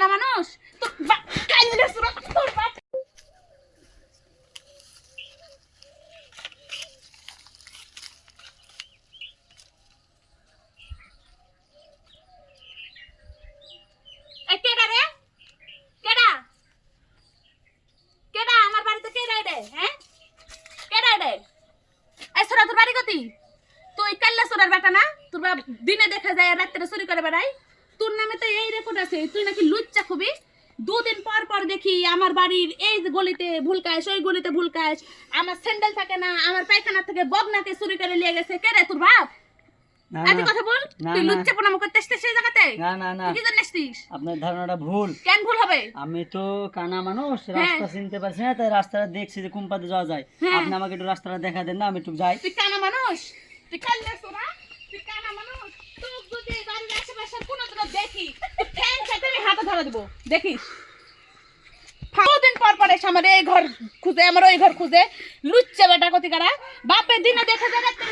কানা মানুষ তো কাইলে সুরা তোর বাপ এই কেডা রে কেডা কেডা আমার বাড়িতে কেডা রে হ্যাঁ কেডা রে এই সুরা তোর বাড়ি কতি তুই কাল্লা সুরার বেটা না তোর বাপ দিনে দেখা যায় রাতে চুরি করে বেড়াই তোর নামে তো এই রেকর্ড আছে তুই নাকি লুচ্চা খুবই দুদিন পর পর দেখি আমার বাড়ির এই গলিতে ভুলকাইস ওই গলিতে ভুলকাইস আমার স্যান্ডেল থাকে না আমার পায়খানা থেকে বদনাকে চুরি করে নিয়ে গেছে কে রে তোর বাপ আদি কথা বল তুই লুচ্চা প্রণাম করতে আসছিস সেই জায়গাতে না না না তুই কি জানিস আপনার ধারণাটা ভুল কেন ভুল হবে আমি তো কানা মানুষ রাস্তা চিনতে পারছি না তাই রাস্তাটা দেখছি যে কোন পথে যাওয়া যায় আপনি আমাকে একটু রাস্তাটা দেখা দেন না আমি একটু যাই তুই কানা মানুষ তুই কাল্লা সুরা তুই কানা মানুষ তুই যদি বাড়ির আশেপাশে কোনো তো দেখি ফ্যান সাথে আমি হাতে ধরে দেব দেখিস দিন পর পর এসে আমার এই ঘর খুঁজে আমার ওই ঘর খুঁজে লুচ্চা বেটা কতি কারা বাপে দিনে দেখা যায় রাত্রে